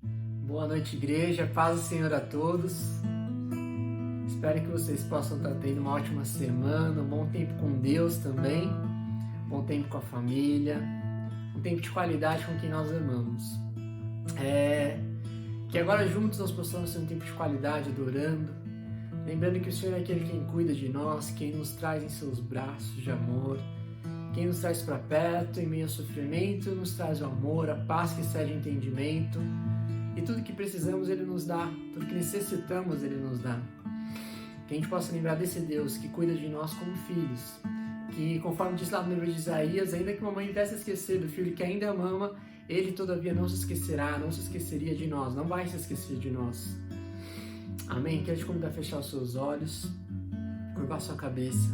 Boa noite, igreja. Paz do Senhor a todos. Espero que vocês possam estar tendo uma ótima semana, um bom tempo com Deus também, um bom tempo com a família, um tempo de qualidade com quem nós amamos. Que agora juntos nós possamos ter um tempo de qualidade adorando, lembrando que o Senhor é aquele quem cuida de nós, quem nos traz em seus braços de amor, quem nos traz para perto em meio ao sofrimento, nos traz o amor, a paz que excede entendimento. E tudo que precisamos Ele nos dá, tudo que necessitamos Ele nos dá. Que a gente possa lembrar desse Deus que cuida de nós como filhos, que conforme diz lá no livro de Isaías, ainda que uma mãe viesse a esquecer do filho que ainda mama, Ele todavia não se esquecerá, não se esqueceria de nós, não vai se esquecer de nós. Amém? Quero te convidar a fechar os seus olhos, curvar sua cabeça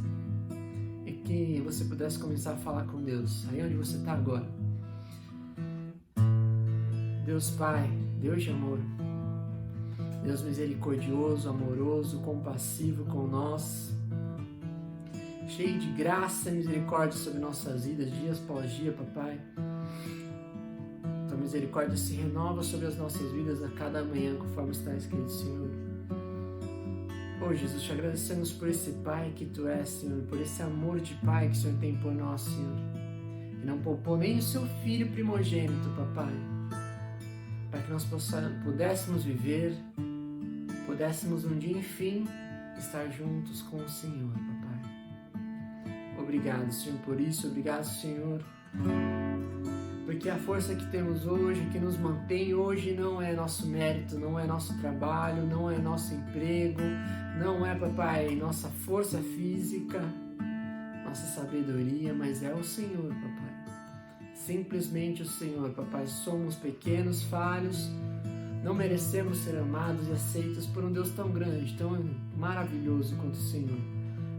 e que você pudesse começar a falar com Deus, aí onde você está agora. Deus Pai, Deus de amor, Deus misericordioso, amoroso, compassivo com nós, cheio de graça e misericórdia sobre nossas vidas, dias após dia, Papai. Tua misericórdia se renova sobre as nossas vidas a cada manhã, conforme está escrito, Senhor. Oh Jesus, te agradecemos por esse Pai que Tu és, Senhor, por esse amor de Pai que o Senhor tem por nós, Senhor, que não poupou nem o Seu Filho primogênito, Papai, para que nós pudéssemos viver, pudéssemos um dia, enfim, estar juntos com o Senhor, Papai. Obrigado, Senhor, por isso. Obrigado, Senhor, porque a força que temos hoje, que nos mantém hoje, não é nosso mérito, não é nosso trabalho, não é nosso emprego, não é, Papai, nossa força física, nossa sabedoria, mas é o Senhor, Papai. Simplesmente o Senhor, Papai. Somos pequenos, falhos, não merecemos ser amados e aceitos por um Deus tão grande, tão maravilhoso quanto o Senhor.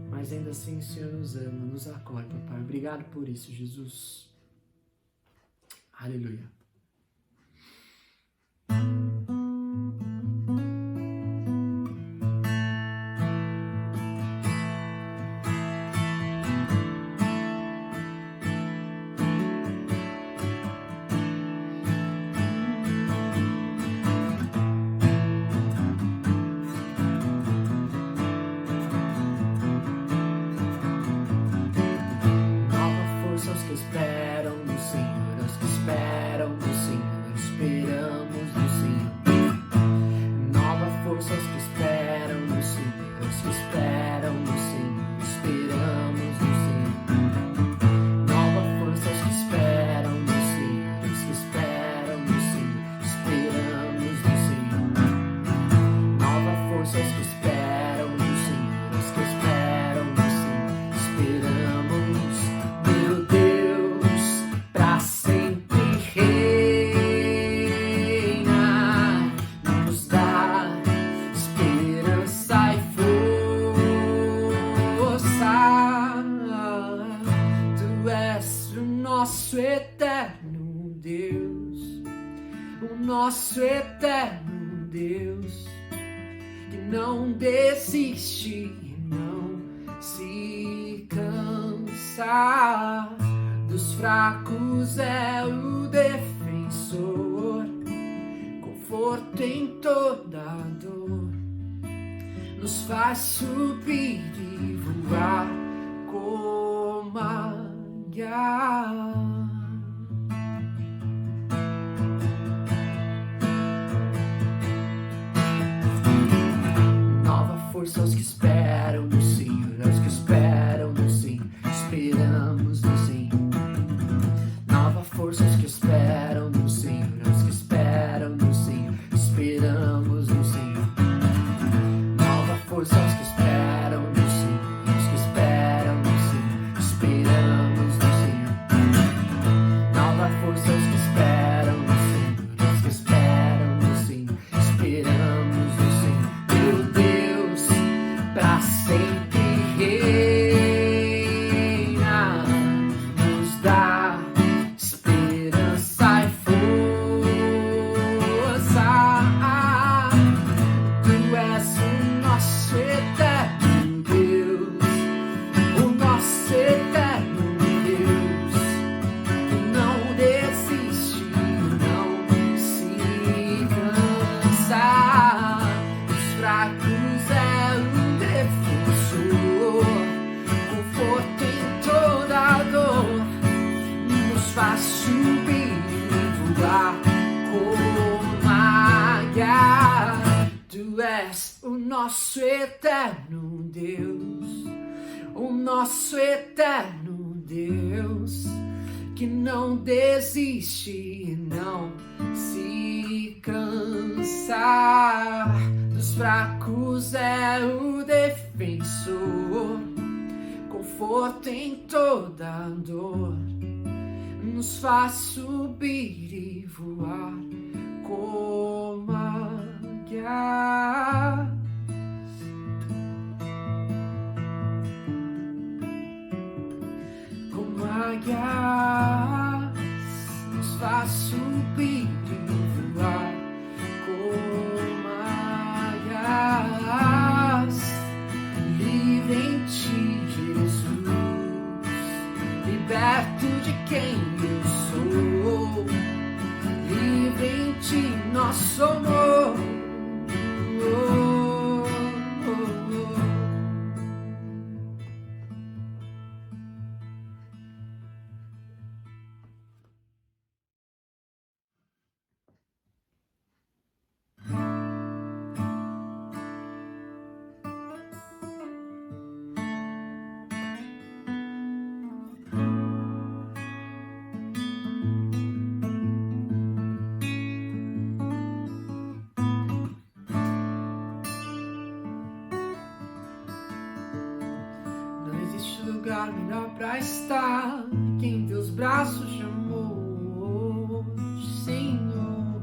Mas ainda assim o Senhor nos ama, nos acolhe, Papai. Obrigado por isso, Jesus. Aleluia. Nosso eterno Deus, que não desiste e não se cansa dos fracos, é o defensor, conforto em toda dor, nos faz subir e voar como águia. Força aos que esperam no Senhor, aos que esperam no Senhor, esperamos no Senhor. Nova força aos que esperam no Senhor, aos que esperam no Senhor, esperamos no Senhor. Nova força aos que esperam no Senhor, aos que esperam no Senhor, esperamos no Senhor. Nova força aos que esperam no Senhor, aos que esperam no Senhor, esperamos no Senhor. Meu Deus, pra sempre reina, nos dá esperança e nosso eterno Deus, o nosso eterno Deus, que não desiste e não se cansa. Dos fracos é o defensor, conforto em toda dor, nos faz subir e voar como águias. Como águias, nos faz subir e voar como águias. Livre em ti, Jesus, liberto de quem eu sou. Livre em ti, nosso amor. Lugar melhor pra estar, que em teus braços chamou, Senhor.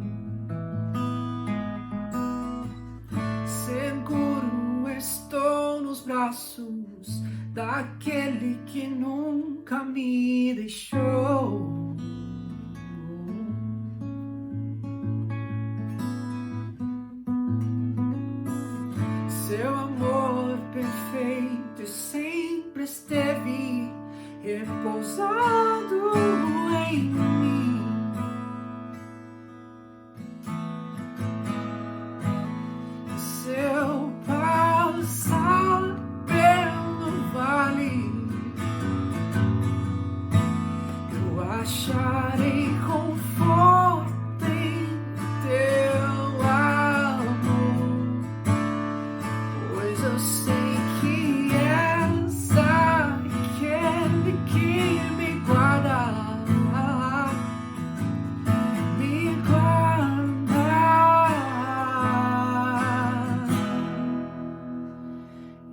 Seguro estou nos braços daquele que nunca me deixou. Seu amor perfeito e sempre esteve repousado em mim. Se eu passar pelo vale, eu acharei conforto em teu amor, pois eu sei que és aquele que me guarda,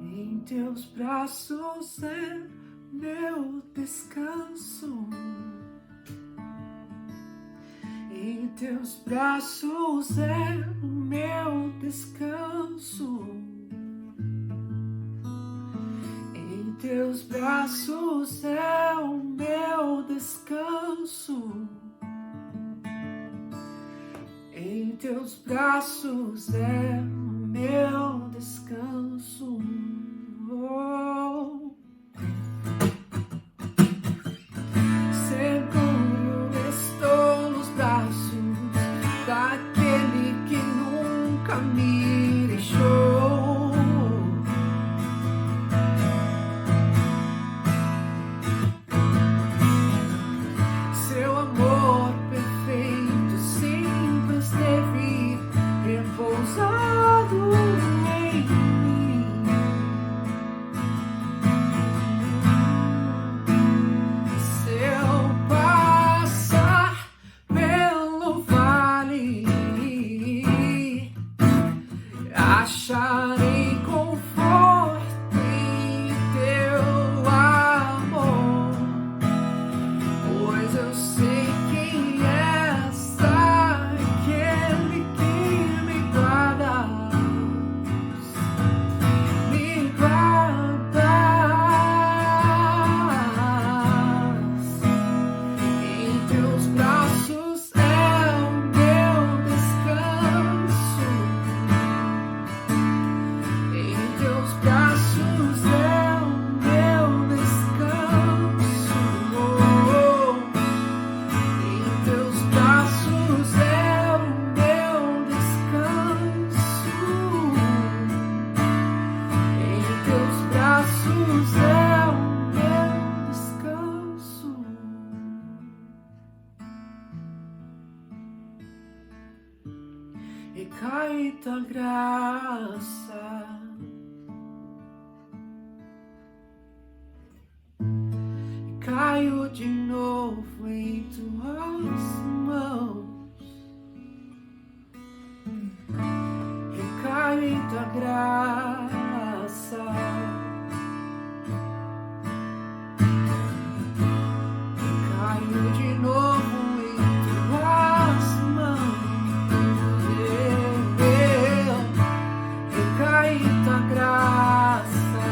em teus braços é meu descanso. Em teus braços é o meu descanso. Em teus braços é o meu descanso. Em teus braços é o meu descanso. Oh. Seguro estou nos braços daquele que nunca me deixou. Seu amor perfeito sempre esteve repousado em mim. Se eu passar pelo vale, acharei conforto em teu amor, pois eu sei quem és, aquele que me guarda, me guardas. Em teus braços é o meu descanso. Em teus braços é o meu descanso. Em teus braços é o meu descanso. Em teus braços é o meu descanso. Recai tua graça graça. Caio de novo em tuas mãos, recai tua graça.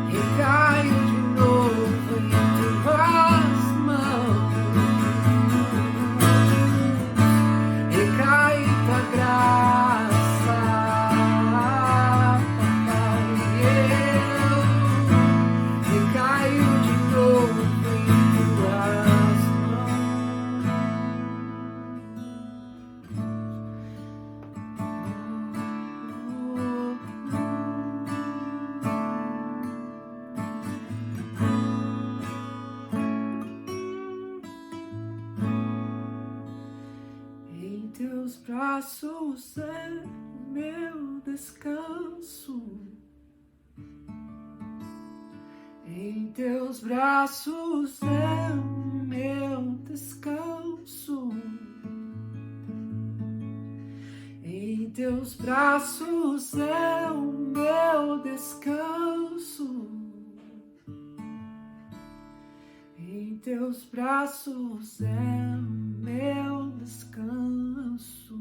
Recaio de novo em tuas mãos, recai tua graça, papai. Eu recaio de novo em tuas Em teus braços é o meu descanso. Em teus braços é o meu descanso. Em teus braços é o meu descanso. Em teus braços é o meu descanso.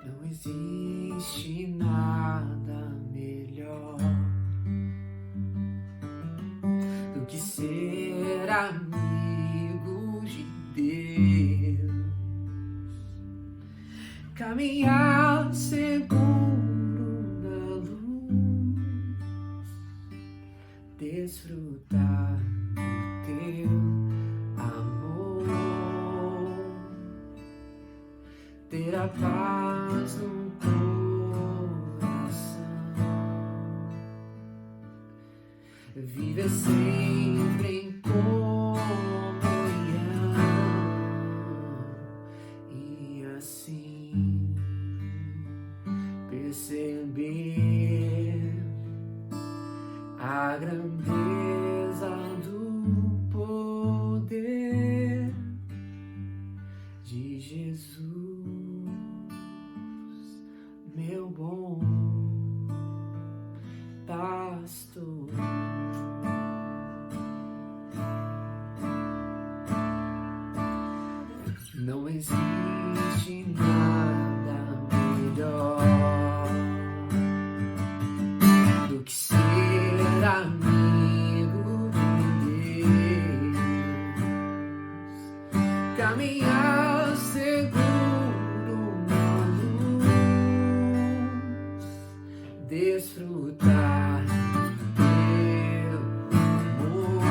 Não existe nada melhor do que ser amigo de Deus, caminhar seguro na luz, desfrutar do teu amor, ter a paz no coração, viver sempre em comunhão e assim perceber a grandeza do poder de Jesus, meu bom pastor. Não existe nada melhor do que ser amigo de Deus, caminhar seguro na luz, desfrutar do teu amor,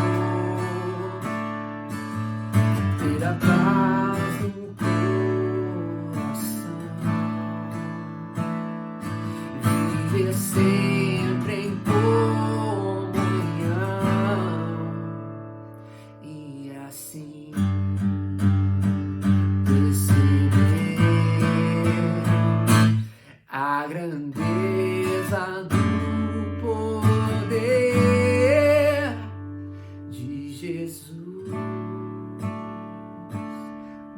ter a paz no coração, viver sempre em comunhão e assim perceber a grandeza do poder de Jesus,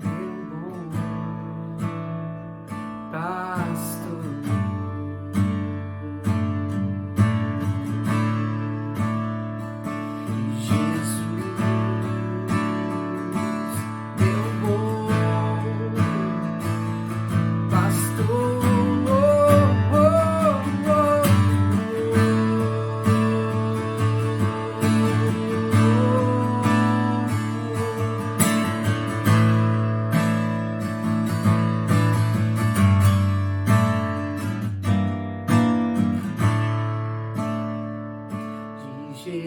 meu bom pastor.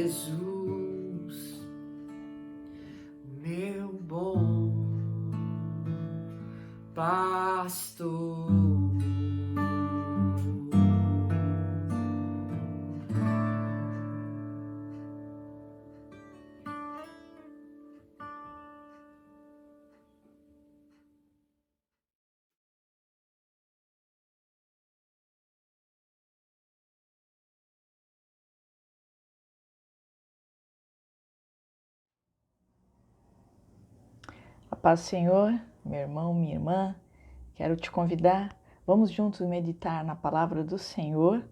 Jesus, meu bom pastor. A paz do Senhor, meu irmão, minha irmã, quero te convidar, vamos juntos meditar na palavra do Senhor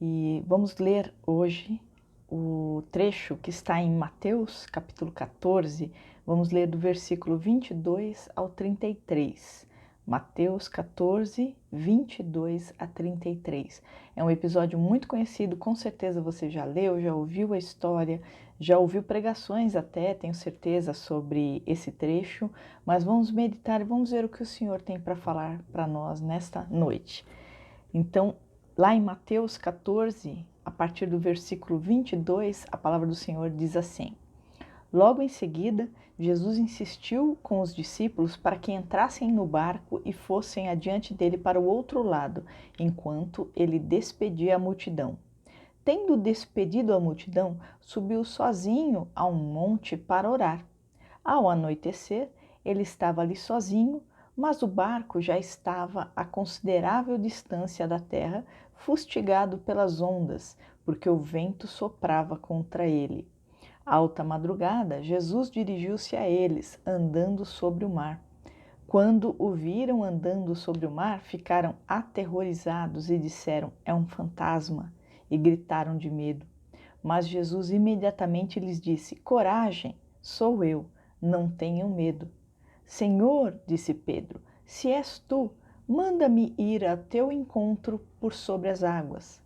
e vamos ler hoje o trecho que está em Mateus, capítulo 14, vamos ler do versículo 22 ao 33. Mateus 14, 22 a 33. É um episódio muito conhecido, com certeza você já leu, já ouviu a história, já ouviu pregações até, tenho certeza, sobre esse trecho, mas vamos meditar e vamos ver o que o Senhor tem para falar para nós nesta noite. Então, lá em Mateus 14, a partir do versículo 22, a palavra do Senhor diz assim: Logo em seguida, Jesus insistiu com os discípulos para que entrassem no barco e fossem adiante dele para o outro lado, enquanto ele despedia a multidão. Tendo despedido a multidão, subiu sozinho a um monte para orar. Ao anoitecer, ele estava ali sozinho, mas o barco já estava a considerável distância da terra, fustigado pelas ondas, porque o vento soprava contra ele. Alta madrugada, Jesus dirigiu-se a eles, andando sobre o mar. Quando o viram andando sobre o mar, ficaram aterrorizados e disseram: É um fantasma, e gritaram de medo. Mas Jesus imediatamente lhes disse: Coragem, sou eu, não tenham medo. Senhor, disse Pedro, se és tu, manda-me ir a teu encontro por sobre as águas.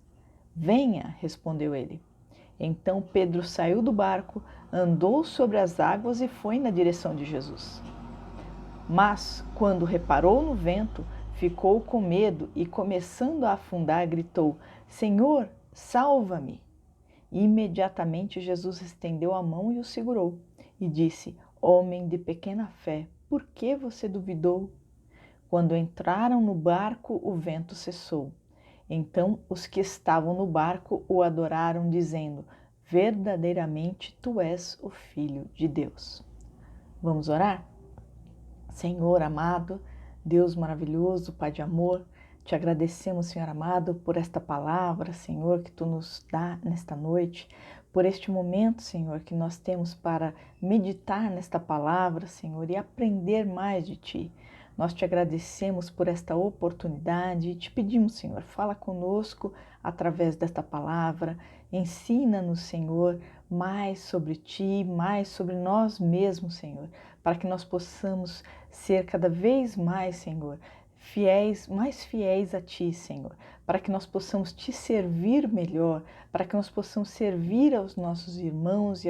Venha, respondeu ele. Então Pedro saiu do barco, andou sobre as águas e foi na direção de Jesus. Mas, quando reparou no vento, ficou com medo e, começando a afundar, gritou: Senhor, salva-me! Imediatamente Jesus estendeu a mão e o segurou e disse: Homem de pequena fé, por que você duvidou? Quando entraram no barco, o vento cessou. Então os que estavam no barco o adoraram, dizendo: Verdadeiramente tu és o Filho de Deus. Vamos orar? Senhor amado, Deus maravilhoso, Pai de amor, te agradecemos, Senhor amado, por esta palavra, Senhor, que tu nos dá nesta noite, por este momento, Senhor, que nós temos para meditar nesta palavra, Senhor, e aprender mais de ti. Nós te agradecemos por esta oportunidade e te pedimos, Senhor, fala conosco através desta palavra, ensina-nos, Senhor, mais sobre ti, mais sobre nós mesmos, Senhor, para que nós possamos ser cada vez mais, Senhor, mais fiéis a Ti, Senhor, para que nós possamos Te servir melhor, para que nós possamos servir aos nossos irmãos e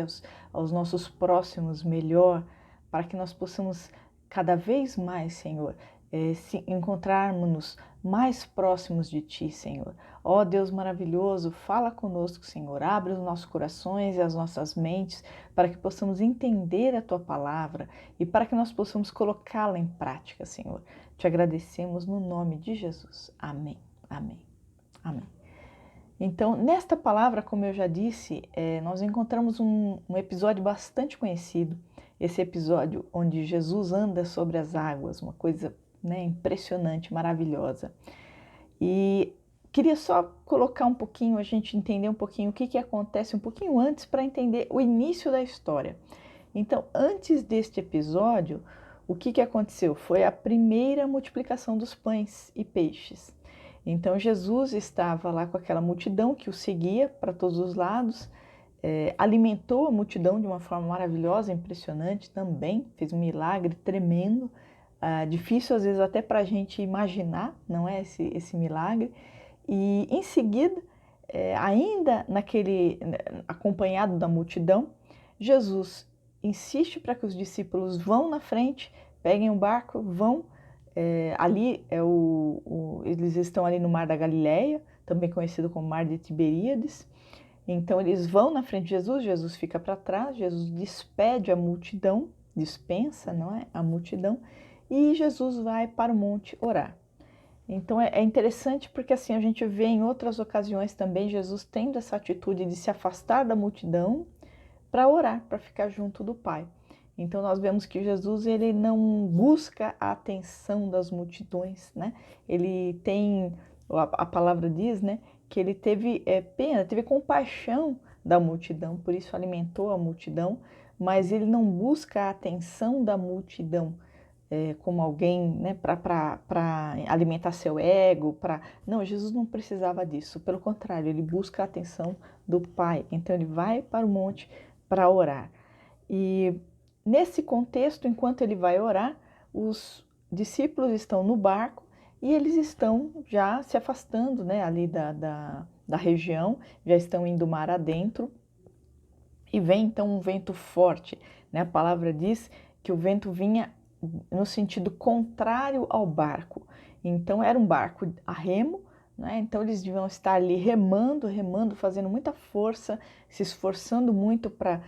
aos nossos próximos melhor, para que nós possamos cada vez mais, Senhor, se encontrarmos mais próximos de Ti, Senhor. Ó Deus maravilhoso, fala conosco, Senhor, abre os nossos corações e as nossas mentes para que possamos entender a Tua palavra e para que nós possamos colocá-la em prática, Senhor. Te agradecemos no nome de Jesus. Amém, amém, amém. Então, nesta palavra, como eu já disse, nós encontramos um episódio bastante conhecido, esse episódio onde Jesus anda sobre as águas, uma coisa, né, impressionante, maravilhosa. E queria só colocar um pouquinho, a gente entender um pouquinho o que acontece um pouquinho antes para entender o início da história. Então, antes deste episódio, o que aconteceu? Foi a primeira multiplicação dos pães e peixes. Então, Jesus estava lá com aquela multidão que o seguia para todos os lados, alimentou a multidão de uma forma maravilhosa, impressionante também, fez um milagre tremendo, difícil às vezes até para a gente imaginar, não é, esse milagre. E em seguida, ainda acompanhado da multidão, Jesus insiste para que os discípulos vão na frente, peguem o barco, vão. Ali eles estão ali no Mar da Galileia, também conhecido como Mar de Tiberíades. Então eles vão na frente de Jesus, Jesus fica para trás, Jesus despede a multidão, dispensa, não é? A multidão, e Jesus vai para o monte orar. Então é interessante porque assim a gente vê em outras ocasiões também Jesus tendo essa atitude de se afastar da multidão para orar, para ficar junto do Pai. Então nós vemos que Jesus ele não busca a atenção das multidões, né? Ele tem, a palavra diz, né, que ele teve pena, teve compaixão da multidão, por isso alimentou a multidão, mas ele não busca a atenção da multidão como alguém, né, para alimentar seu ego, Não, Jesus não precisava disso, pelo contrário, ele busca a atenção do Pai, então ele vai para o monte para orar. E nesse contexto, enquanto ele vai orar, os discípulos estão no barco e eles estão já se afastando, né, ali da região, já estão indo mar adentro e vem então um vento forte, né? A palavra diz que o vento vinha no sentido contrário ao barco, então era um barco a remo, né? Então eles deviam estar ali remando, fazendo muita força, se esforçando muito para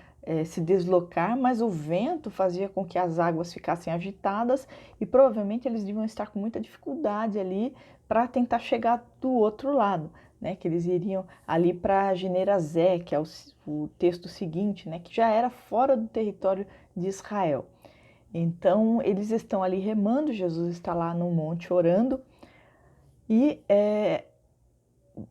se deslocar, mas o vento fazia com que as águas ficassem agitadas e provavelmente eles deviam estar com muita dificuldade ali para tentar chegar do outro lado, né? Que eles iriam ali para Ginerazé, que é o texto seguinte, né? Que já era fora do território de Israel. Então eles estão ali remando, Jesus está lá no monte orando e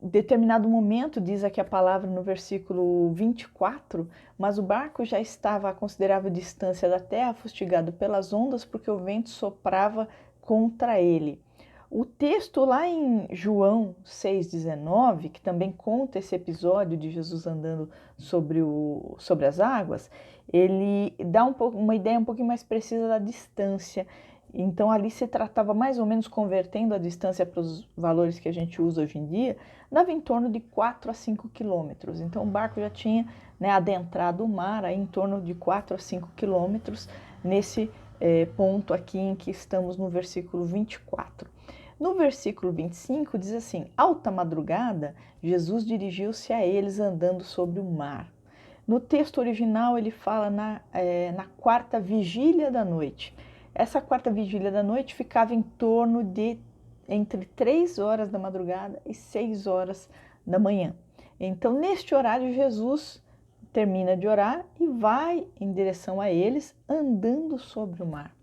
determinado momento, diz aqui a palavra no versículo 24, mas o barco já estava a considerável distância da terra, fustigado pelas ondas, porque o vento soprava contra ele. O texto lá em João 6,19, que também conta esse episódio de Jesus andando sobre as águas, ele dá uma ideia um pouquinho mais precisa da distância. Então ali se tratava mais ou menos, convertendo a distância para os valores que a gente usa hoje em dia, dava em torno de 4 a 5 quilômetros. Então o barco já tinha, né, adentrado o mar aí em torno de 4 a 5 quilômetros nesse ponto aqui em que estamos no versículo 24. No versículo 25 diz assim: alta madrugada, Jesus dirigiu-se a eles andando sobre o mar. No texto original ele fala na quarta vigília da noite. Essa quarta vigília da noite ficava em torno de entre 3 horas da madrugada e 6 horas da manhã. Então, neste horário, Jesus termina de orar e vai em direção a eles, andando sobre o mar.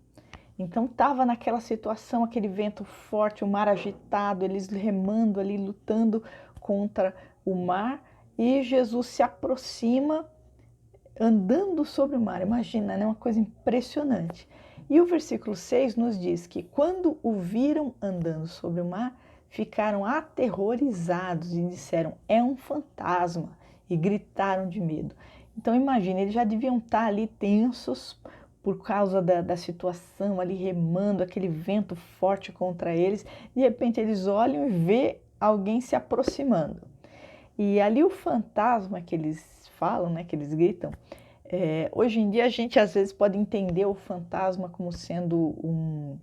Então, estava naquela situação, aquele vento forte, o mar agitado, eles remando ali, lutando contra o mar, e Jesus se aproxima andando sobre o mar. Imagina, né? Uma coisa impressionante. E o versículo 6 nos diz que quando o viram andando sobre o mar, ficaram aterrorizados e disseram: é um fantasma, e gritaram de medo. Então imagine, eles já deviam estar ali tensos por causa da situação, ali remando, aquele vento forte contra eles. De repente eles olham e vê alguém se aproximando. E ali o fantasma que eles falam, né, que eles gritam, hoje em dia a gente às vezes pode entender o fantasma como sendo um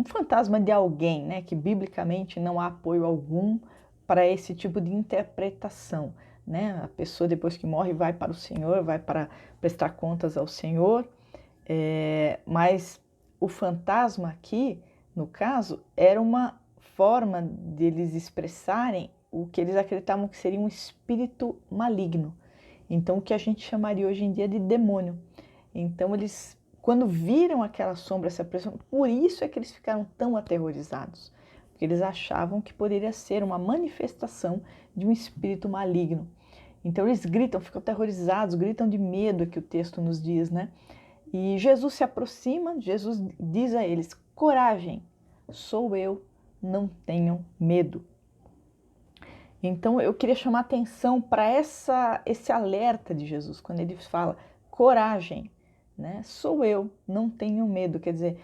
fantasma de alguém, né, que biblicamente não há apoio algum para esse tipo de interpretação, né? A pessoa depois que morre vai para o Senhor, vai para prestar contas ao Senhor, mas o fantasma aqui, no caso, era uma forma deles expressarem o que eles acreditavam que seria um espírito maligno. Então, o que a gente chamaria hoje em dia de demônio. Então, eles, quando viram aquela sombra se aproximando, por isso é que eles ficaram tão aterrorizados, porque eles achavam que poderia ser uma manifestação de um espírito maligno. Então, eles gritam, ficam aterrorizados, gritam de medo, que o texto nos diz, né? E Jesus se aproxima, Jesus diz a eles: coragem, sou eu, não tenham medo. Então eu queria chamar atenção para esse alerta de Jesus, quando ele fala coragem, né? Sou eu, não tenho medo. Quer dizer,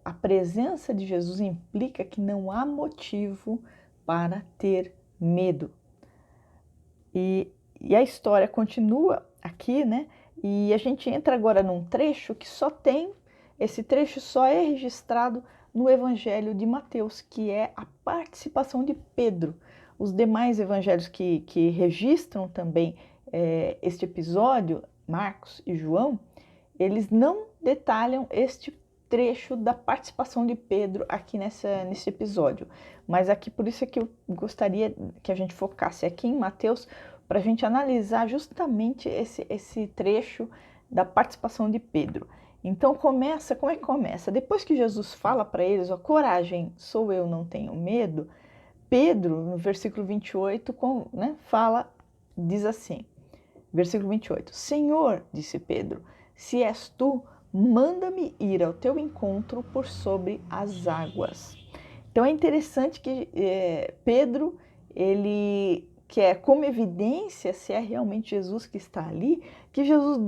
a presença de Jesus implica que não há motivo para ter medo. E a história continua aqui, né? E a gente entra agora num trecho que esse trecho só é registrado no Evangelho de Mateus, que é a participação de Pedro. os demais evangelhos que registram também este episódio, Marcos e João, eles não detalham este trecho da participação de Pedro aqui nesse episódio. Mas aqui, por isso é que eu gostaria que a gente focasse aqui em Mateus, para a gente analisar justamente esse trecho da participação de Pedro. Então como é que começa? Depois que Jesus fala para eles, coragem, sou eu, não tenho medo, Pedro, no versículo 28, diz assim, versículo 28, Senhor, disse Pedro, se és tu, manda-me ir ao teu encontro por sobre as águas. Então é interessante que Pedro, ele quer como evidência, se é realmente Jesus que está ali, que Jesus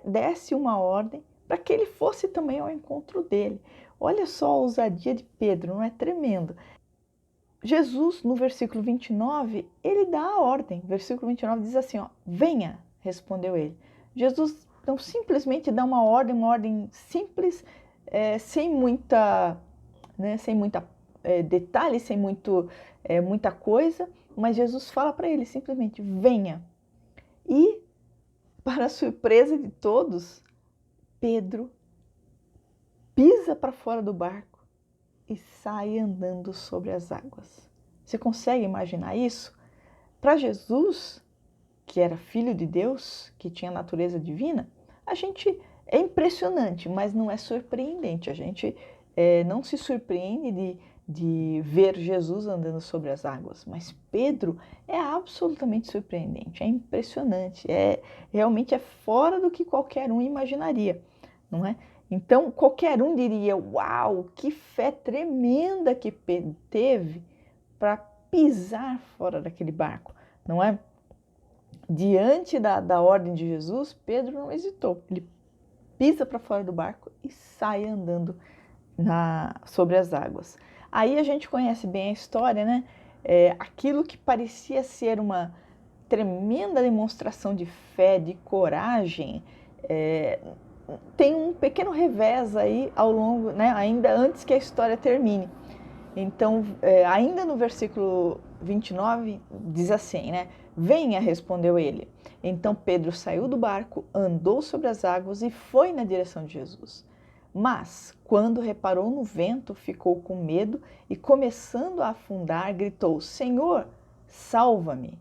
desse uma ordem para que ele fosse também ao encontro dele. Olha só a ousadia de Pedro, não é tremendo? Jesus, no versículo 29, ele dá a ordem. Versículo 29 diz assim, venha, respondeu ele. Jesus então simplesmente dá uma ordem simples, sem muita detalhe, sem muita coisa, mas Jesus fala para ele simplesmente, venha. E, para a surpresa de todos, Pedro pisa para fora do barco e sai andando sobre as águas. Você consegue imaginar isso? Para Jesus, que era filho de Deus, que tinha natureza divina, é impressionante, mas não é surpreendente. A gente não se surpreende de ver Jesus andando sobre as águas, mas Pedro é absolutamente surpreendente, é impressionante, realmente é fora do que qualquer um imaginaria, não é? Então qualquer um diria, uau, que fé tremenda que Pedro teve para pisar fora daquele barco, não é? Diante da ordem de Jesus, Pedro não hesitou, ele pisa para fora do barco e sai andando sobre as águas. Aí a gente conhece bem a história, né? Aquilo que parecia ser uma tremenda demonstração de fé, de coragem, tem um pequeno revés aí ao longo, né? Ainda antes que a história termine. Então, ainda no versículo 29, diz assim, né? Venha, respondeu ele. Então Pedro saiu do barco, andou sobre as águas e foi na direção de Jesus. Mas, quando reparou no vento, ficou com medo e, começando a afundar, gritou, Senhor, salva-me!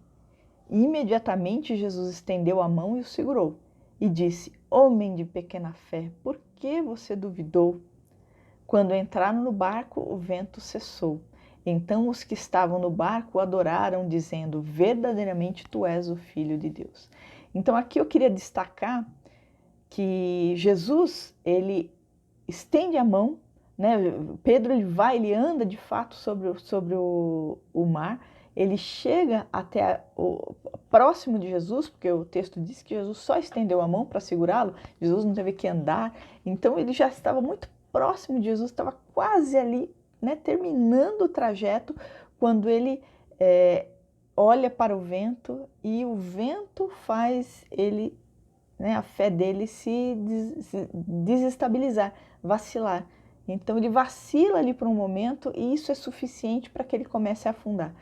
Imediatamente Jesus estendeu a mão e o segurou e disse, homem de pequena fé, por que você duvidou? Quando entraram no barco, o vento cessou. Então os que estavam no barco o adoraram, dizendo, verdadeiramente tu és o Filho de Deus. Então aqui eu queria destacar que Jesus, ele estende a mão, né? Pedro ele anda de fato sobre o mar, ele chega até próximo de Jesus, porque o texto diz que Jesus só estendeu a mão para segurá-lo, Jesus não teve que andar, então ele já estava muito próximo de Jesus, estava quase ali, né, terminando o trajeto, quando ele olha para o vento e o vento faz ele, né, a fé dele se desestabilizar, vacilar. Então ele vacila ali por um momento e isso é suficiente para que ele comece a afundar.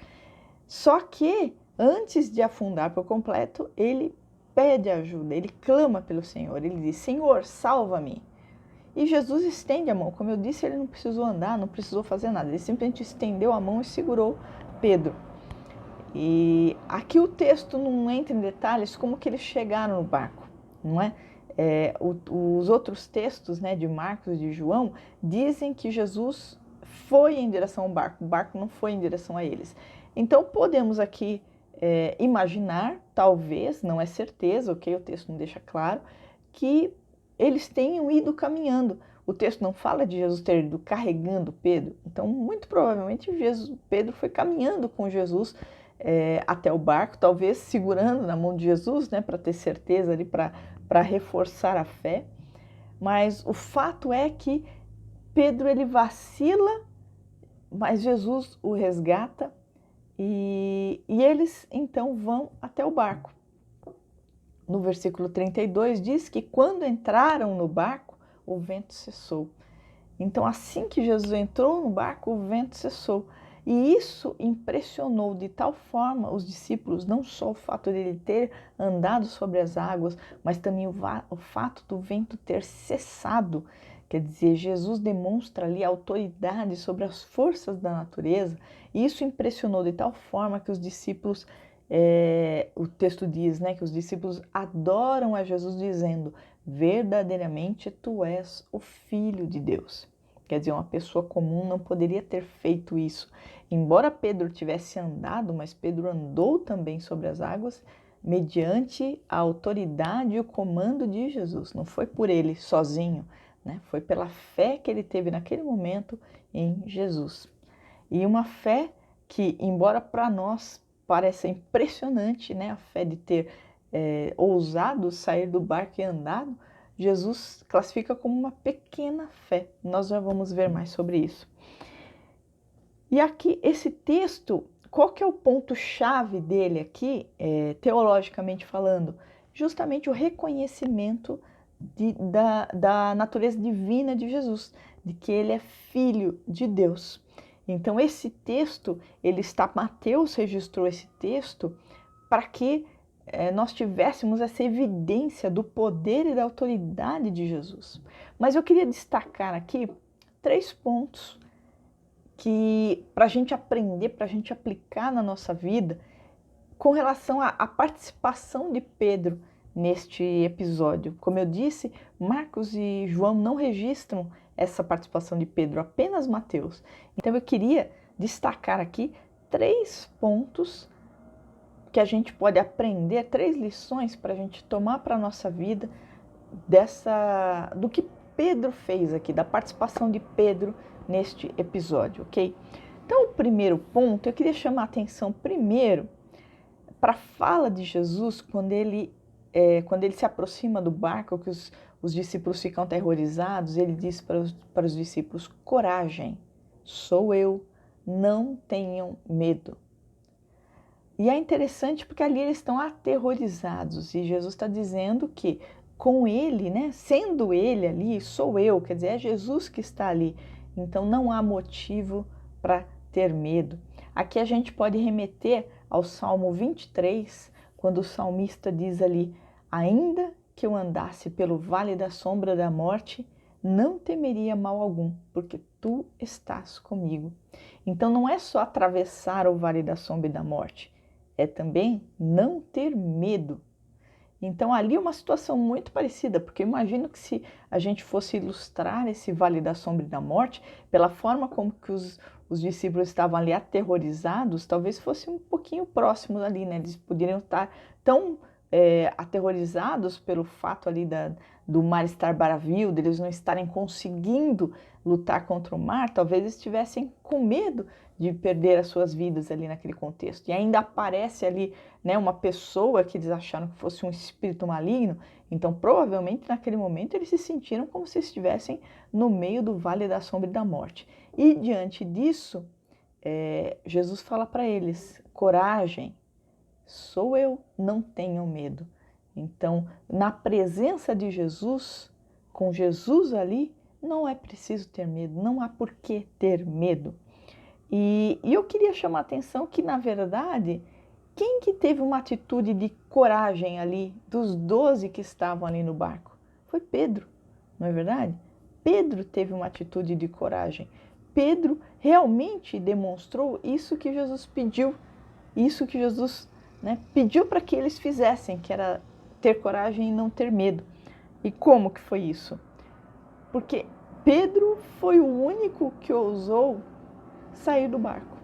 Só que antes de afundar por completo, ele pede ajuda, ele clama pelo Senhor, ele diz, Senhor, salva-me. E Jesus estende a mão, como eu disse, ele não precisou andar, não precisou fazer nada, ele simplesmente estendeu a mão e segurou Pedro. E aqui o texto não entra em detalhes como que eles chegaram no barco, não é? Os outros textos, né, de Marcos e de João dizem que Jesus foi em direção ao barco, o barco não foi em direção a eles. Então podemos aqui imaginar, talvez, não é certeza, ok? O texto não deixa claro, que eles tenham ido caminhando. O texto não fala de Jesus ter ido carregando Pedro, então muito provavelmente Pedro foi caminhando com Jesus até o barco, talvez segurando na mão de Jesus, né, para ter certeza ali, para reforçar a fé. Mas o fato é que Pedro ele vacila, mas Jesus o resgata e eles então vão até o barco. No versículo 32 diz que quando entraram no barco, o vento cessou. Então assim que Jesus entrou no barco, o vento cessou. E isso impressionou de tal forma os discípulos, não só o fato de ele ter andado sobre as águas, mas também o fato do vento ter cessado. Quer dizer, Jesus demonstra ali autoridade sobre as forças da natureza, e isso impressionou de tal forma que os discípulos, o texto diz, né, que os discípulos adoram a Jesus dizendo: verdadeiramente tu és o Filho de Deus. Quer dizer, uma pessoa comum não poderia ter feito isso. Embora Pedro tivesse andado, mas Pedro andou também sobre as águas mediante a autoridade e o comando de Jesus. Não foi por ele sozinho, né? Foi pela fé que ele teve naquele momento em Jesus. E uma fé que, embora para nós pareça impressionante, né? A fé de ter ousado sair do barco e andado, Jesus classifica como uma pequena fé. Nós já vamos ver mais sobre isso. E aqui, esse texto, qual que é o ponto-chave dele aqui, teologicamente falando? Justamente o reconhecimento da natureza divina de Jesus, de que ele é filho de Deus. Então, esse texto, Mateus registrou esse texto para que nós tivéssemos essa evidência do poder e da autoridade de Jesus. Mas eu queria destacar aqui 3 pontos que para a gente aprender, para a gente aplicar na nossa vida, com relação à participação de Pedro neste episódio. Como eu disse, Marcos e João não registram essa participação de Pedro, apenas Mateus. Então eu queria destacar aqui 3 pontos que a gente pode aprender, 3 lições para a gente tomar para a nossa vida do que Pedro fez aqui, da participação de Pedro neste episódio, ok? Então, o primeiro ponto, eu queria chamar a atenção primeiro para a fala de Jesus quando ele se aproxima do barco, que os discípulos ficam aterrorizados. Ele diz para os discípulos: coragem, sou eu, não tenham medo. E é interessante porque ali eles estão aterrorizados e Jesus está dizendo que com ele, né, sendo ele ali, sou eu, quer dizer, é Jesus que está ali. Então não há motivo para ter medo. Aqui a gente pode remeter ao Salmo 23, quando o salmista diz ali: ainda que eu andasse pelo vale da sombra da morte, não temeria mal algum, porque tu estás comigo. Então não é só atravessar o vale da sombra e da morte, é também não ter medo. Então ali é uma situação muito parecida, porque eu imagino que se a gente fosse ilustrar esse vale da sombra e da morte, pela forma como que os discípulos estavam ali aterrorizados, talvez fosse um pouquinho próximo ali, né? Eles poderiam estar tão aterrorizados pelo fato ali do mar estar bravio, deles não estarem conseguindo lutar contra o mar, talvez estivessem com medo de perder as suas vidas ali naquele contexto. E ainda aparece ali, né, uma pessoa que eles acharam que fosse um espírito maligno, então provavelmente naquele momento eles se sentiram como se estivessem no meio do vale da sombra e da morte. E diante disso, Jesus fala para eles: coragem, sou eu, não tenham medo. Então, na presença de Jesus, com Jesus ali, não é preciso ter medo, não há por que ter medo. E eu queria chamar a atenção que, na verdade, quem que teve uma atitude de coragem ali, dos 12 que estavam ali no barco? Foi Pedro, não é verdade? Pedro teve uma atitude de coragem. Pedro realmente demonstrou isso que Jesus pediu, isso que Jesus, né, pediu para que eles fizessem, que era ter coragem e não ter medo. E como que foi isso? Porque Pedro foi o único que ousou sair do barco.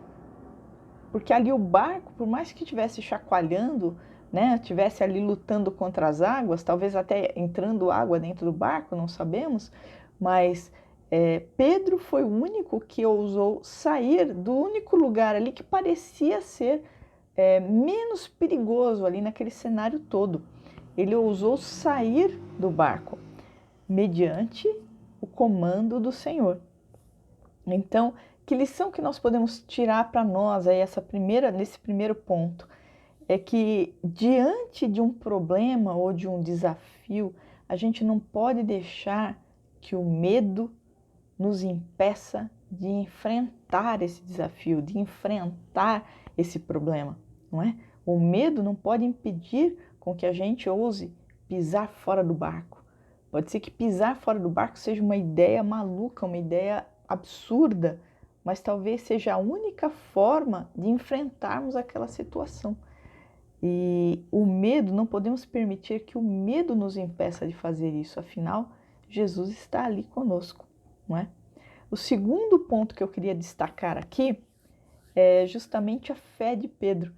Porque ali o barco, por mais que estivesse chacoalhando, né, estivesse ali lutando contra as águas, talvez até entrando água dentro do barco, não sabemos, mas Pedro foi o único que ousou sair do único lugar ali que parecia ser menos perigoso ali naquele cenário todo. Ele ousou sair do barco mediante o comando do Senhor. Então, que lição que nós podemos tirar para nós aí nesse primeiro ponto? É que diante de um problema ou de um desafio, a gente não pode deixar que o medo nos impeça de enfrentar esse desafio, de enfrentar esse problema, não é? O medo não pode impedir com que a gente ouse pisar fora do barco. Pode ser que pisar fora do barco seja uma ideia maluca, uma ideia absurda, mas talvez seja a única forma de enfrentarmos aquela situação. E o medo, não podemos permitir que o medo nos impeça de fazer isso, afinal, Jesus está ali conosco, não é? O segundo ponto que eu queria destacar aqui é justamente a fé de Pedro.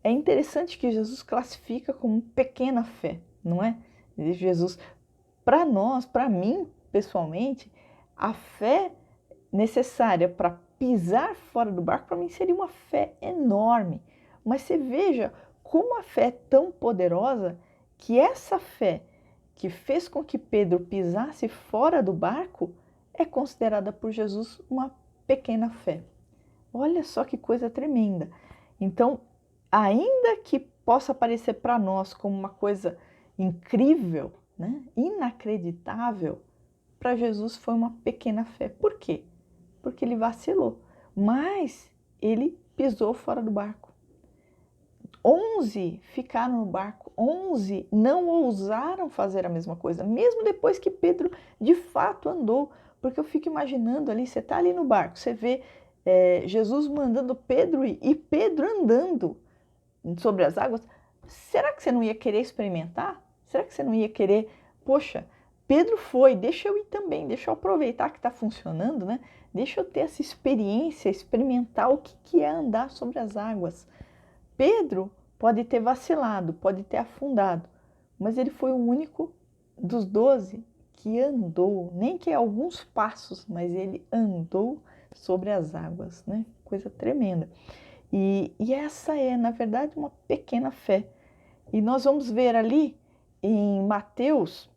É interessante que Jesus classifica como pequena fé, não é? Jesus, para nós, para mim, pessoalmente, a fé necessária para pisar fora do barco, para mim, seria uma fé enorme. Mas você veja como a fé é tão poderosa que essa fé que fez com que Pedro pisasse fora do barco é considerada por Jesus uma pequena fé. Olha só que coisa tremenda. Então, ainda que possa parecer para nós como uma coisa incrível, né, inacreditável, para Jesus foi uma pequena fé. Por quê? Porque ele vacilou, mas ele pisou fora do barco. 11 ficaram no barco, 11 não ousaram fazer a mesma coisa, mesmo depois que Pedro de fato andou, porque eu fico imaginando ali, você está ali no barco, você vê Jesus mandando Pedro ir, e Pedro andando sobre as águas, será que você não ia querer experimentar? Será que você não ia querer, poxa, Pedro foi, deixa eu ir também, deixa eu aproveitar que está funcionando, né? Deixa eu ter essa experiência, experimentar o que é andar sobre as águas. Pedro pode ter vacilado, pode ter afundado, mas ele foi o único dos 12 que andou, nem que alguns passos, mas ele andou sobre as águas, né? Coisa tremenda. E essa é, na verdade, uma pequena fé. E nós vamos ver ali em Mateus,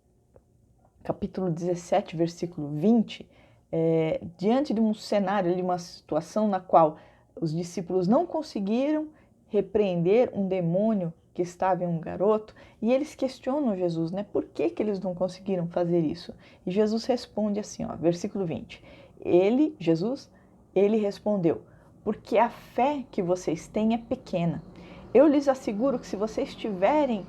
capítulo 17, versículo 20, diante de um cenário, de uma situação na qual os discípulos não conseguiram repreender um demônio que estava em um garoto, e eles questionam Jesus, né? Por que eles não conseguiram fazer isso? E Jesus responde assim, ó, versículo 20. Jesus, ele respondeu: porque a fé que vocês têm é pequena. Eu lhes asseguro que se vocês tiverem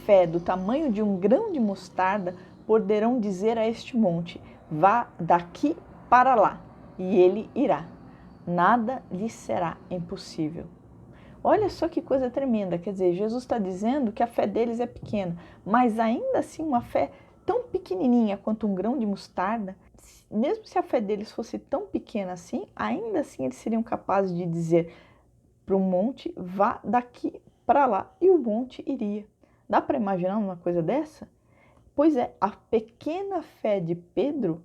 fé do tamanho de um grão de mostarda, poderão dizer a este monte: vá daqui para lá, e ele irá. Nada lhe será impossível. Olha só que coisa tremenda, quer dizer, Jesus está dizendo que a fé deles é pequena, mas ainda assim uma fé tão pequenininha quanto um grão de mostarda, mesmo se a fé deles fosse tão pequena assim, ainda assim eles seriam capazes de dizer para o monte, vá daqui para lá, e o monte iria. Dá para imaginar uma coisa dessa? Pois é, a pequena fé de Pedro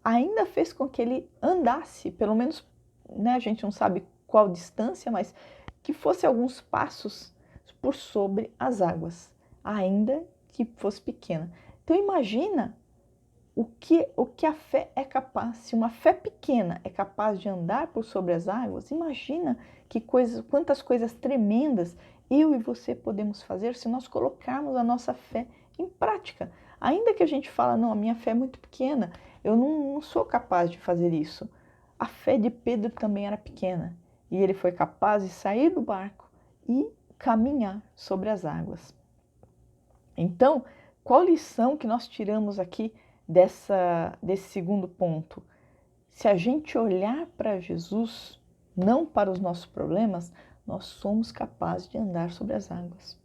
ainda fez com que ele andasse, pelo menos, né, a gente não sabe qual distância, mas que fosse alguns passos por sobre as águas, ainda que fosse pequena. Então imagina o que a fé é capaz. Se uma fé pequena é capaz de andar por sobre as águas, imagina quantas coisas tremendas eu e você podemos fazer se nós colocarmos a nossa fé em prática. Ainda que a gente fala, não, a minha fé é muito pequena, eu não sou capaz de fazer isso. A fé de Pedro também era pequena e ele foi capaz de sair do barco e caminhar sobre as águas. Então, qual lição que nós tiramos aqui desse segundo ponto? Se a gente olhar para Jesus, não para os nossos problemas, nós somos capazes de andar sobre as águas.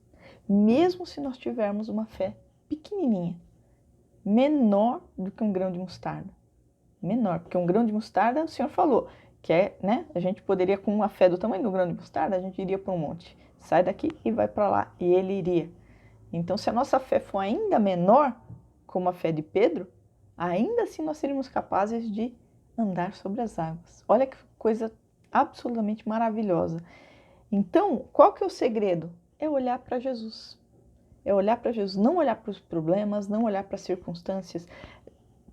Mesmo se nós tivermos uma fé pequenininha, menor do que um grão de mostarda. Menor, porque um grão de mostarda, o Senhor falou, que né? A gente poderia, com uma fé do tamanho do grão de mostarda, a gente iria para um monte. Sai daqui e vai para lá, e ele iria. Então, se a nossa fé for ainda menor, como a fé de Pedro, ainda assim nós seríamos capazes de andar sobre as águas. Olha que coisa absolutamente maravilhosa. Então, qual que é o segredo? É olhar para Jesus. É olhar para Jesus, não olhar para os problemas, não olhar para as circunstâncias.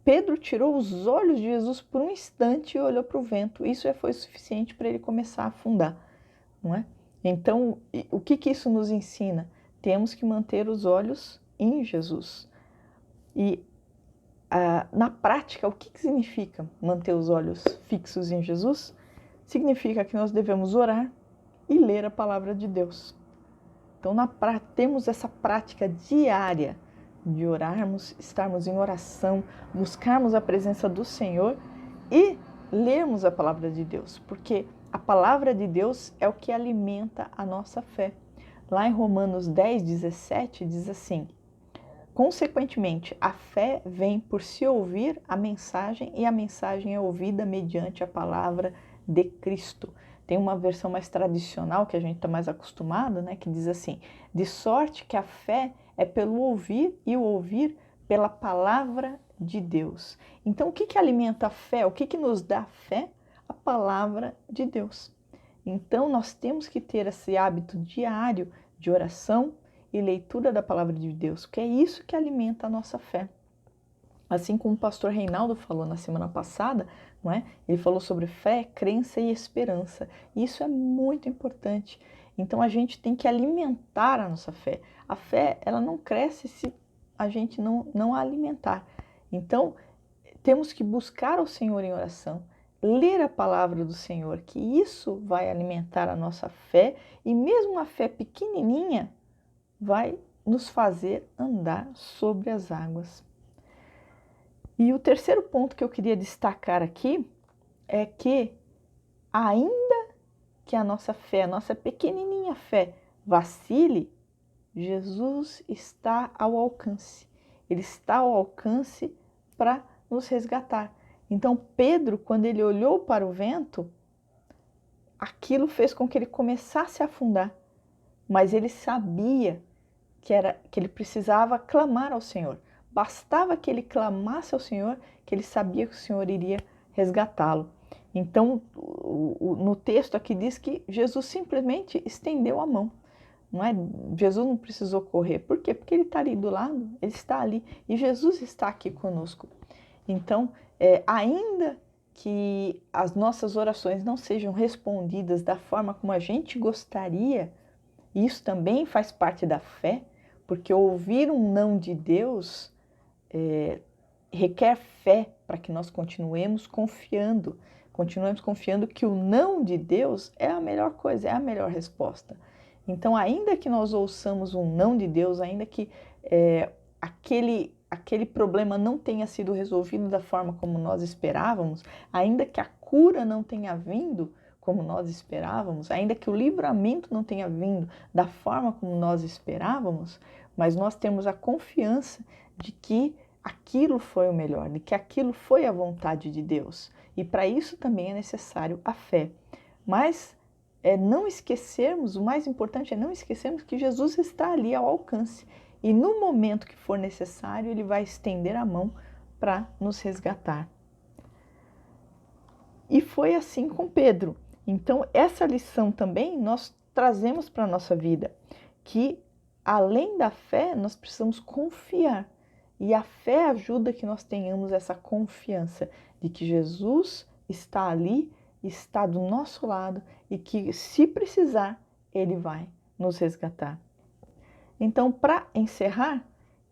Pedro tirou os olhos de Jesus por um instante e olhou para o vento. Isso já foi suficiente para ele começar a afundar, não é? Então, o que isso nos ensina? Temos que manter os olhos em Jesus. E na prática, o que significa manter os olhos fixos em Jesus? Significa que nós devemos orar e ler a palavra de Deus. Então, temos essa prática diária de orarmos, estarmos em oração, buscarmos a presença do Senhor e lermos a palavra de Deus, porque a palavra de Deus é o que alimenta a nossa fé. Lá em Romanos 10:17 diz assim: consequentemente, a fé vem por se ouvir a mensagem e a mensagem é ouvida mediante a palavra de Cristo. Tem uma versão mais tradicional que a gente está mais acostumado, né, que diz assim: de sorte que a fé é pelo ouvir e o ouvir pela palavra de Deus. Então, o que alimenta a fé? O que nos dá fé? A palavra de Deus. Então, nós temos que ter esse hábito diário de oração e leitura da palavra de Deus, que é isso que alimenta a nossa fé. Assim como o pastor Reinaldo falou na semana passada, não é? Ele falou sobre fé, crença e esperança. Isso é muito importante. Então, a gente tem que alimentar a nossa fé. A fé, ela não cresce se a gente não a alimentar. Então, temos que buscar o Senhor em oração, ler a palavra do Senhor, que isso vai alimentar a nossa fé, e mesmo a fé pequenininha vai nos fazer andar sobre as águas. E o terceiro ponto que eu queria destacar aqui é que, ainda que a nossa fé, a nossa pequenininha fé, vacile, Jesus está ao alcance. Ele está ao alcance para nos resgatar. Então, Pedro, quando ele olhou para o vento, aquilo fez com que ele começasse a afundar. Mas ele sabia que ele precisava clamar ao Senhor. Bastava que ele clamasse ao Senhor, que ele sabia que o Senhor iria resgatá-lo. Então, no texto aqui diz que Jesus simplesmente estendeu a mão. Não é? Jesus não precisou correr. Por quê? Porque ele está ali do lado, ele está ali. E Jesus está aqui conosco. Então, ainda que as nossas orações não sejam respondidas da forma como a gente gostaria, isso também faz parte da fé, porque ouvir um não de Deus requer fé para que nós continuemos confiando que o não de Deus é a melhor coisa, é a melhor resposta. Então, ainda que nós ouçamos um não de Deus, ainda que aquele problema não tenha sido resolvido da forma como nós esperávamos, ainda que a cura não tenha vindo como nós esperávamos, ainda que o livramento não tenha vindo da forma como nós esperávamos, mas nós temos a confiança de que aquilo foi o melhor, de que aquilo foi a vontade de Deus. E para isso também é necessário a fé. Mas não esquecermos, o mais importante é não esquecermos que Jesus está ali ao alcance. E no momento que for necessário, Ele vai estender a mão para nos resgatar. E foi assim com Pedro. Então, essa lição também nós trazemos para a nossa vida, que além da fé, nós precisamos confiar. E a fé ajuda que nós tenhamos essa confiança de que Jesus está ali, está do nosso lado e que, se precisar, Ele vai nos resgatar. Então, para encerrar,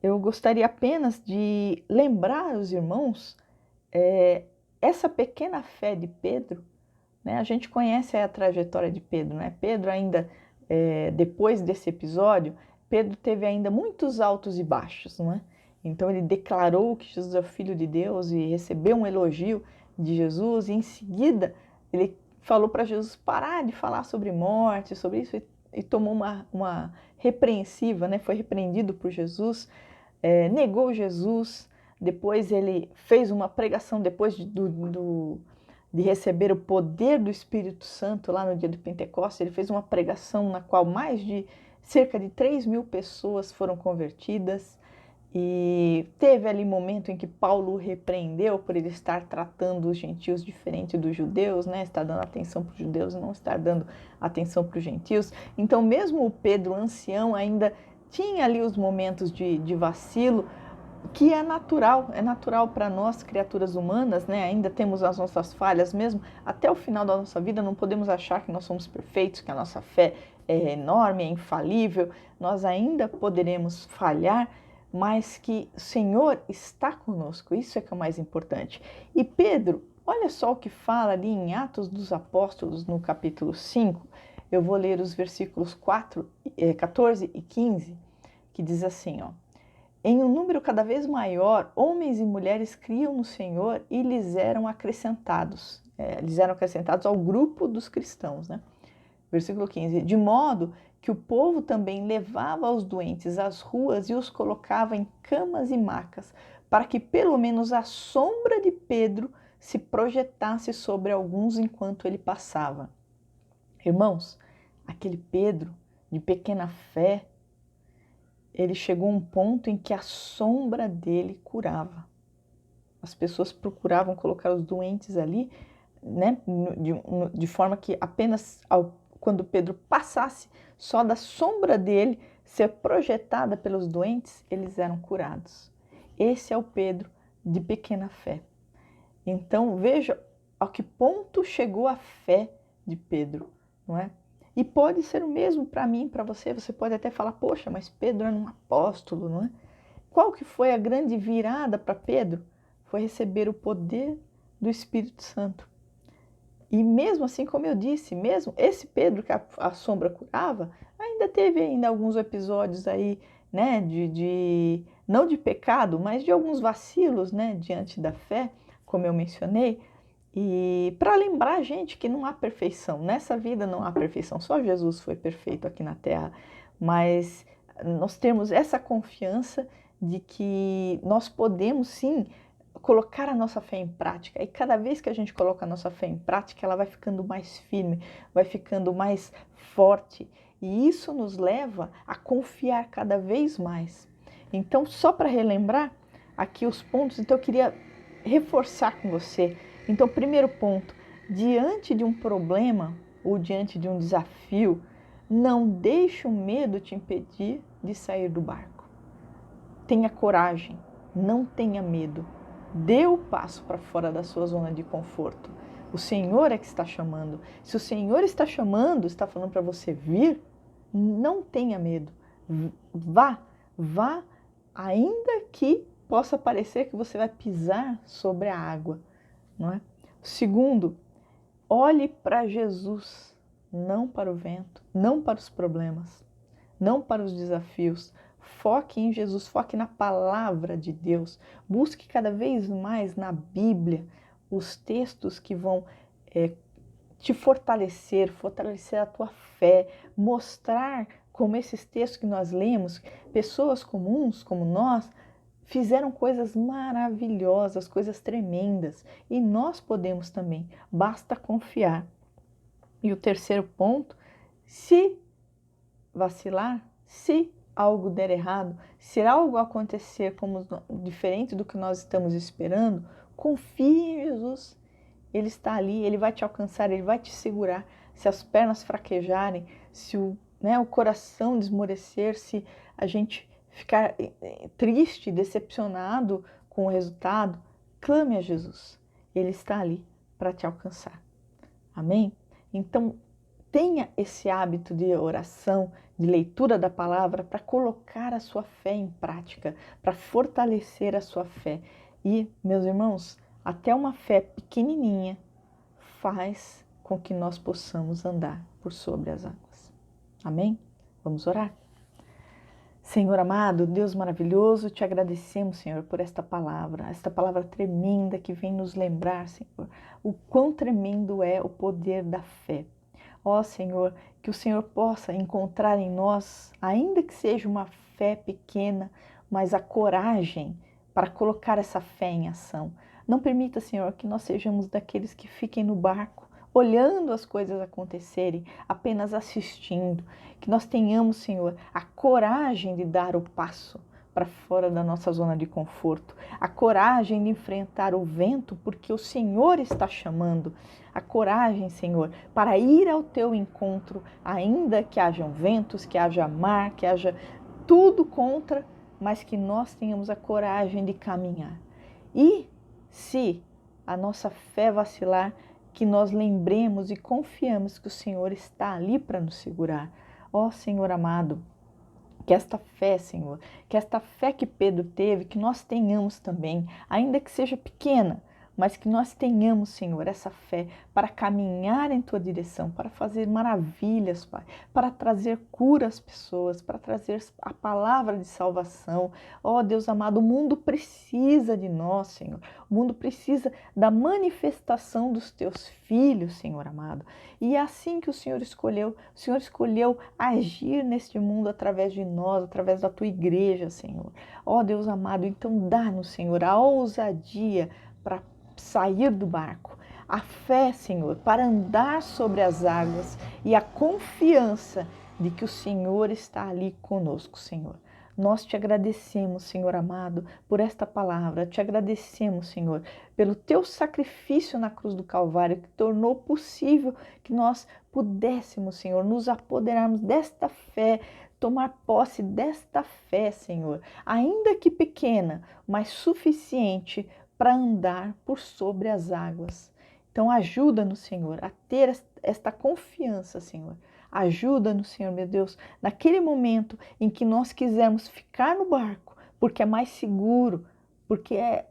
eu gostaria apenas de lembrar os irmãos essa pequena fé de Pedro, né? A gente conhece a trajetória de Pedro, né? Pedro ainda, depois desse episódio, Pedro teve ainda muitos altos e baixos, não é? Então ele declarou que Jesus é o Filho de Deus e recebeu um elogio de Jesus, e em seguida ele falou para Jesus parar de falar sobre morte, sobre isso, e tomou uma repreensiva, né? Foi repreendido por Jesus, negou Jesus. Depois ele fez uma pregação, depois de receber o poder do Espírito Santo lá no dia do Pentecostes, ele fez uma pregação na qual mais de cerca de 3.000 pessoas foram convertidas. E teve ali momento em que Paulo o repreendeu por ele estar tratando os gentios diferente dos judeus, né? Estar dando atenção para os judeus e não estar dando atenção para os gentios. Então, mesmo o Pedro, ancião, ainda tinha ali os momentos de vacilo, que é natural para nós, criaturas humanas, né? Ainda temos as nossas falhas mesmo. Até o final da nossa vida não podemos achar que nós somos perfeitos, que a nossa fé é enorme, é infalível. Nós ainda poderemos falhar, mas que o Senhor está conosco. Isso é que é o mais importante. E Pedro, olha só o que fala ali em Atos dos Apóstolos, no capítulo 5. Eu vou ler os versículos 14 e 15, que diz assim, ó. Em um número cada vez maior, homens e mulheres criam no Senhor e lhes eram acrescentados. Eles eram acrescentados ao grupo dos cristãos, né? Versículo 15. De modo que o povo também levava os doentes às ruas e os colocava em camas e macas, para que pelo menos a sombra de Pedro se projetasse sobre alguns enquanto ele passava. Irmãos, aquele Pedro de pequena fé, ele chegou a um ponto em que a sombra dele curava. As pessoas procuravam colocar os doentes ali, né, de forma que apenas quando Pedro passasse, só da sombra dele ser projetada pelos doentes, eles eram curados. Esse é o Pedro de pequena fé. Então veja a que ponto chegou a fé de Pedro, não é? E pode ser o mesmo para mim, para você. Você pode até falar, poxa, mas Pedro era um apóstolo, não é? Qual que foi a grande virada para Pedro? Foi receber o poder do Espírito Santo. E mesmo assim, como eu disse, mesmo esse Pedro que a sombra curava, ainda teve ainda alguns episódios aí, né, não de pecado, mas de alguns vacilos, né, diante da fé, como eu mencionei. E para lembrar a gente que não há perfeição, nessa vida não há perfeição, só Jesus foi perfeito aqui na Terra, mas nós temos essa confiança de que nós podemos sim colocar a nossa fé em prática, e cada vez que a gente coloca a nossa fé em prática, ela vai ficando mais firme, vai ficando mais forte, e isso nos leva a confiar cada vez mais. Então, só para relembrar aqui os pontos, então eu queria reforçar com você. Então, primeiro ponto, diante de um problema ou diante de um desafio, não deixe o medo te impedir de sair do barco. Tenha coragem, não tenha medo. Dê o passo para fora da sua zona de conforto. O Senhor é que está chamando. Se o Senhor está chamando, está falando para você vir, não tenha medo. Vá, ainda que possa parecer que você vai pisar sobre a água, não é? Segundo, olhe para Jesus, não para o vento, não para os problemas, não para os desafios. Foque em Jesus, foque na palavra de Deus. Busque cada vez mais na Bíblia os textos que vão te fortalecer a tua fé, mostrar como esses textos que nós lemos, pessoas comuns como nós, fizeram coisas maravilhosas, coisas tremendas. E nós podemos também, basta confiar. E o terceiro ponto, se vacilar, se algo der errado, se algo acontecer como diferente do que nós estamos esperando, confie em Jesus. Ele está ali, ele vai te alcançar, ele vai te segurar. Se as pernas fraquejarem, se o coração desmorecer, se a gente ficar triste, decepcionado com o resultado, clame a Jesus. Ele está ali para te alcançar. Amém? Então, tenha esse hábito de oração, de leitura da palavra, para colocar a sua fé em prática, para fortalecer a sua fé. E, meus irmãos, até uma fé pequenininha faz com que nós possamos andar por sobre as águas. Amém? Vamos orar? Senhor amado, Deus maravilhoso, te agradecemos, Senhor, por esta palavra tremenda que vem nos lembrar, Senhor, o quão tremendo é o poder da fé. Ó Senhor, que o Senhor possa encontrar em nós, ainda que seja uma fé pequena, mas a coragem para colocar essa fé em ação. Não permita, Senhor, que nós sejamos daqueles que fiquem no barco, olhando as coisas acontecerem, apenas assistindo. Que nós tenhamos, Senhor, a coragem de dar o passo para fora da nossa zona de conforto, a coragem de enfrentar o vento, porque o Senhor está chamando, a coragem, Senhor, para ir ao teu encontro, ainda que hajam ventos, que haja mar, que haja tudo contra, mas que nós tenhamos a coragem de caminhar. E se a nossa fé vacilar, que nós lembremos e confiamos que o Senhor está ali para nos segurar. Ó Senhor amado, Que esta fé, Senhor, que esta fé que Pedro teve, que nós tenhamos também, ainda que seja pequena, mas que nós tenhamos, Senhor, essa fé para caminhar em Tua direção, para fazer maravilhas, Pai, para trazer cura às pessoas, para trazer a palavra de salvação. Ó Deus amado, o mundo precisa de nós, Senhor. O mundo precisa da manifestação dos Teus filhos, Senhor amado. E é assim que o Senhor escolheu agir neste mundo através de nós, através da Tua igreja, Senhor. Ó Deus amado, então dá-nos, Senhor, a ousadia para sair do barco, a fé, Senhor, para andar sobre as águas e a confiança de que o Senhor está ali conosco, Senhor. Nós te agradecemos, Senhor amado, por esta palavra. Te agradecemos, Senhor, pelo teu sacrifício na cruz do Calvário, que tornou possível que nós pudéssemos, Senhor, nos apoderarmos desta fé, tomar posse desta fé, Senhor, ainda que pequena, mas suficiente para andar por sobre as águas. Então ajuda-nos, Senhor, a ter esta confiança, Senhor. Ajuda-nos, Senhor, meu Deus, naquele momento em que nós quisermos ficar no barco, porque é mais seguro, porque é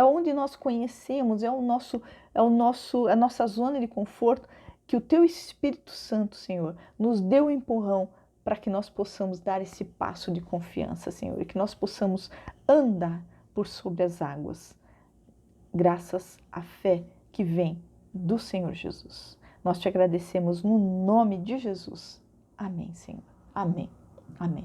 onde nós conhecemos, é a nossa zona de conforto, que o Teu Espírito Santo, Senhor, nos dê o empurrão para que nós possamos dar esse passo de confiança, Senhor, e que nós possamos andar por sobre as águas, graças à fé que vem do Senhor Jesus. Nós te agradecemos no nome de Jesus. Amém, Senhor. Amém. Amém.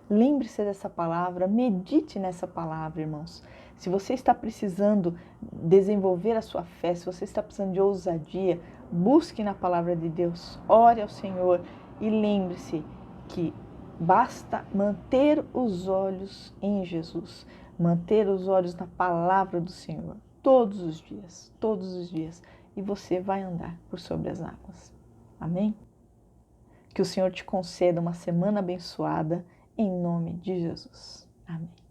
Lembre-se dessa palavra, medite nessa palavra, irmãos. Se você está precisando desenvolver a sua fé, se você está precisando de ousadia, busque na palavra de Deus, ore ao Senhor e lembre-se que basta manter os olhos em Jesus, manter os olhos na palavra do Senhor, todos os dias, e você vai andar por sobre as águas. Amém? Que o Senhor te conceda uma semana abençoada, em nome de Jesus. Amém.